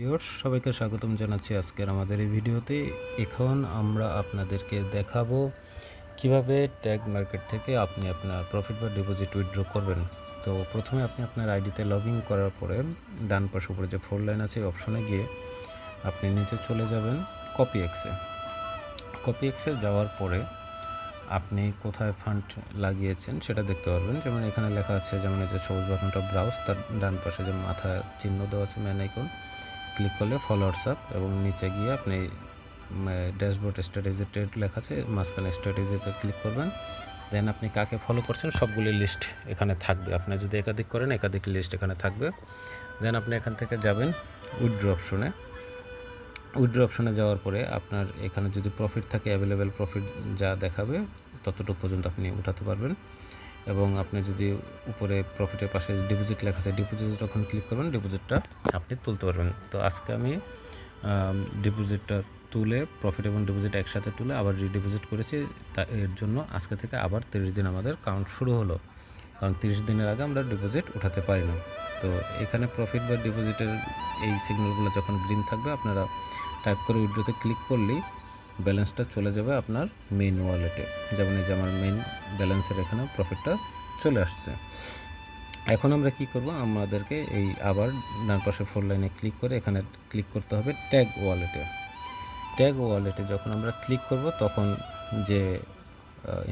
Viewers সবাইকে স্বাগতম জানাচ্ছি আজকের আমাদের এই ভিডিওতে। এখন আমরা আপনাদেরকে দেখাবো কিভাবে ট্যাগ মার্কেট থেকে আপনি আপনার প্রফিট বা ডিপোজিট উইথড্র করবেন। তো প্রথমে আপনি আপনার আইডিতে লগ ইন করার পরে ডান পাশে উপরে যে 4 লাইন আছে অপশনে গিয়ে আপনি নিচে চলে যাবেন কপি এক্সে যাওয়ার পরে আপনি কোথায় ফান্ড লাগিয়েছেন সেটা দেখতে পারবেন। যেমন এখানে লেখা আছে, যেমন এই যে সবুজ বাটনটা ব্রাউজ, তার ডান পাশে যে মাথা চিহ্ন দেওয়া আছে ম্যান আইকন, ক্লিক করলে ফলোয়ার্স আপ এবং নিচে গিয়ে আপনি ড্যাশবোর্ড স্ট্র্যাটেজি ট্রেড লেখা আছে, মাঝখানে স্ট্র্যাটেজিতে ক্লিক করবেন। দেন আপনি কাকে ফলো করছেন সবগুলি লিস্ট এখানে থাকবে। আপনি যদি একাধিক করেন একাধিক লিস্ট এখানে থাকবে। দেন আপনি এখান থেকে যাবেন উইথড্র অপশনে যাওয়ার পরে আপনার এখানে যদি প্রফিট থাকে, অ্যাভেলেবেল প্রফিট যা দেখাবে ততটুকু পর্যন্ত আপনি উঠাতে পারবেন। এবং আপনি যদি উপরে প্রফিটের পাশে ডিপোজিট লেখা আছে, ডিপোজিট যখন ক্লিক করবেন ডিপোজিটটা আপনি তুলতে পারবেন। তো আজকে আমি ডিপোজিটটা তুলে, প্রফিট এবং ডিপোজিট একসাথে তুলে আবার রিডিপোজিট করেছি। তা এর জন্য আজকে থেকে আবার 30 দিন আমাদের কাউন্ট শুরু হলো, কারণ 30 দিনের আগে আমরা ডিপোজিট উঠাতে পারি না। তো এখানে প্রফিট বা ডিপোজিটের এই সিগন্যালগুলো যখন গ্রিন থাকবে আপনারা টাইপ করে উইথড্রোতে ক্লিক করলেই ব্যালেন্সটা চলে যাবে আপনার মেইন ওয়ালেটে। যেমন এই যে আমার মেইন ব্যালেন্সের এখানে প্রফিটটা চলে আসছে। এখন আমরা কি করব, আমাদেরকে এই আবার ডান পাশে 4 লাইনে ক্লিক করে এখানে ক্লিক করতে হবে ট্যাগ ওয়ালেটে যখন আমরা ক্লিক করব তখন যে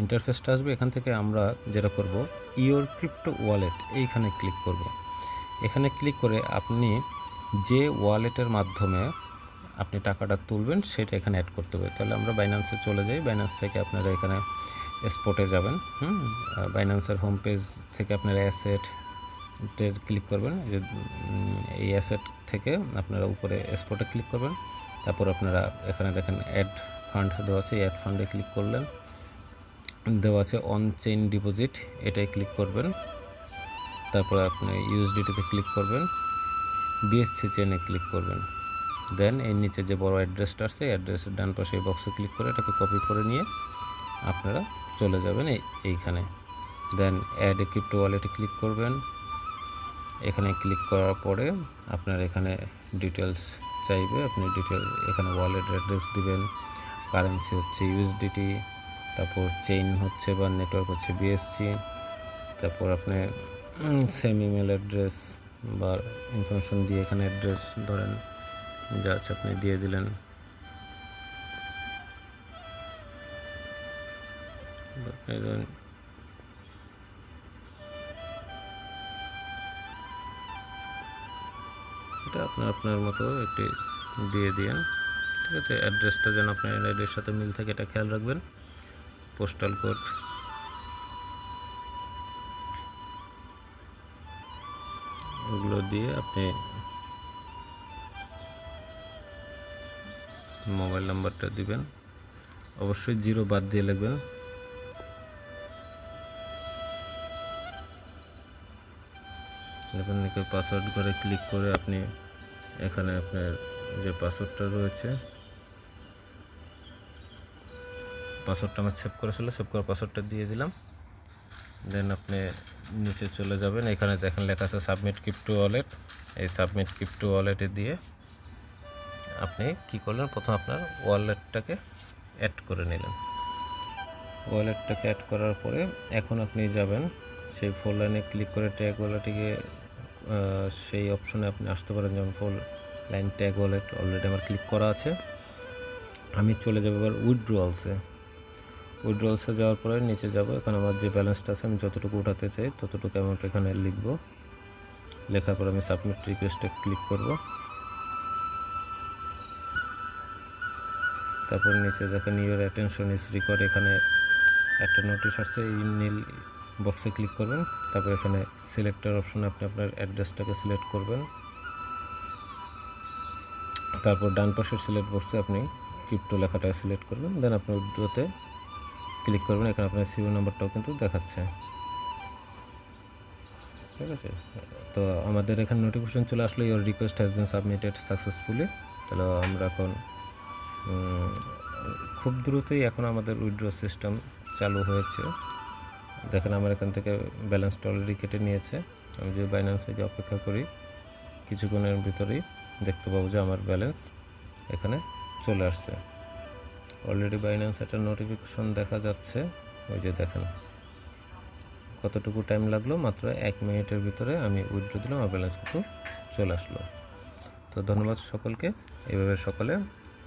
ইন্টারফেসটা আসবে, এখান থেকে আমরা যেটা করব ইওর ক্রিপ্টো ওয়ালেট এইখানে ক্লিক করব। এখানে ক্লিক করে আপনি যে ওয়ালেটের মাধ্যমে আপনি টাকাটা তুলবেন সেটা এখানে অ্যাড করতে হবে। তাহলে আমরা বাইন্যান্সে চলে যাই। বাইন্যান্স থেকে আপনারা এখানে স্পটে যাবেন। বাইন্যান্সের হোম পেজ থেকে আপনারা অ্যাসেটে ক্লিক করবেন। এই অ্যাসেট থেকে আপনারা উপরে স্পটে ক্লিক করবেন। তারপর আপনারা এখানে দেখেন অ্যাড ফান্ড দেওয়া আছে, অ্যাড ফান্ডে ক্লিক করলেন। দেওয়া আছে অন চেইন ডিপোজিট, এটাই ক্লিক করবেন। তারপর আপনি ইউএসডিটিতে ক্লিক করবেন, বিএসসি চেইনে ক্লিক করবেন। দেন এর নিচে যে বড় অ্যাড্রেসটা আসছে, অ্যাড্রেসের ডান পাশে এই বক্সে ক্লিক করে এটাকে কপি করে নিয়ে আপনারা চলে যাবেন এইখানে। দেন অ্যাড এ ক্রিপ্টো ওয়ালেটে ক্লিক করবেন। এখানে ক্লিক করার পরে আপনার এখানে ডিটেলস চাইবে, আপনি এখানে ওয়ালেট অ্যাড্রেস দিবেন, কারেন্সি হচ্ছে ইউএসডিটি, তারপর চেইন হচ্ছে বা নেটওয়ার্ক হচ্ছে বিএসসি, তারপর আপনি সেম ইমেল অ্যাড্রেস বা ইনফরমেশন দিয়ে এখানে অ্যাড্রেস ধরেন যা আছে আপনি দিয়ে দিলেন। এটা আপনার মতো একটি দিয়ে দিন, ঠিক আছে। অ্যাড্রেসটা যেন আপনার আইডির সাথে মিল থাকে এটা খেয়াল রাখবেন। পোস্টাল কোড এগুলো দিয়ে আপনি মোবাইল নাম্বারটা দিবেন, অবশ্যই 0 বাদ দিয়ে লিখবেন। এখানে পাসওয়ার্ড করে ক্লিক করে আপনি এখানে আপনার যে পাসওয়ার্ডটা রয়েছে, পাসওয়ার্ডটা আমার সেভ করা ছিল, সেভ করা পাসওয়ার্ডটা দিয়ে দিলাম। দেন আপনি নিচে চলে যাবেন, এখানে দেখেন লেখা আছে সাবমিট ক্রিপ্টো ওয়ালেট। এই সাবমিট ক্রিপ্টো ওয়ালেটে দিয়ে আপনি কি করলেন, প্রথম আপনার ওয়ালেটটাকে অ্যাড করে নিলেন। ওয়ালেটটাকে অ্যাড করার পরে এখন আপনি যাবেন সেই 4 লাইনে ক্লিক করে ট্যাগ ওয়ালেটে, সেই অপশনে আপনি আসতে পারেন। যেমন 4 লাইন ট্যাগ ওয়ালেট অলরেডি আমার ক্লিক করা আছে। আমি চলে যাবো এবার উইথড্রয়ালসে যাওয়ার পরে নিচে যাব, এখানে আমার যে ব্যালেন্সটা আছে আমি যতটুকু উঠাতে চাই ততটুকু অ্যামাউন্ট এখানে লিখব। লেখার পর আমি সাবমিট রিকোয়েস্টে ক্লিক করব। তারপর নিচে দেখেন ইউর অ্যাটেনশন ইজ রিকোয়ার্ড, এখানে একটা নোটিশ আসছে, এই নীল বক্সে ক্লিক করবেন। তারপর এখানে সিলেক্টর অপশনে আপনি আপনার অ্যাড্রেসটাকে সিলেক্ট করবেন। তারপর ডান পাশের সিলেক্ট বক্সে আপনি ক্রিপ্টো লেখাটা সিলেক্ট করবেন। দেন আপনি উইথড্রোতে ক্লিক করবেন। এখানে আপনার সিভিউ নাম্বারটাও কিন্তু দেখাচ্ছে, ঠিক আছে। তো আমাদের এখানে নোটিফিকেশন চলে আসলো, your request has been submitted successfully. তাহলে আমরা এখন খুব দ্রুতই এখন আমাদের উইথড্র সিস্টেম চালু হয়েছে। দেখেন আমার এখান থেকে ব্যালেন্সটা অলরেডি কেটে নিয়েছে। আমি যদি বাইন্যান্সে গিয়ে অপেক্ষা করি, কিছুক্ষণের ভিতরেই দেখতে পাবো যে আমার ব্যালেন্স এখানে চলে আসছে। অলরেডি বাইন্যান্স একটা নোটিফিকেশন দেখা যাচ্ছে, ওই যে দেখেন কতটুকু টাইম লাগলো, মাত্র 1 মিনিটের ভিতরে আমি উইথড্র দিলাম, আমার ব্যালেন্স কিন্তু চলে আসলো। তো ধন্যবাদ সকলকে, এইভাবে সকলে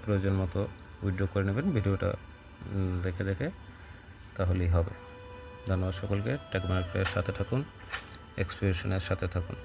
প্রয়োজন মতো উইথড্র করে নেবেন ভিডিওটা দেখে দেখে, তাহলেই হবে। ধন্যবাদ সকলকে। টেক মার্কেটের সাথে থাকুন, এক্সপিরিয়েশনের সাথে থাকুন।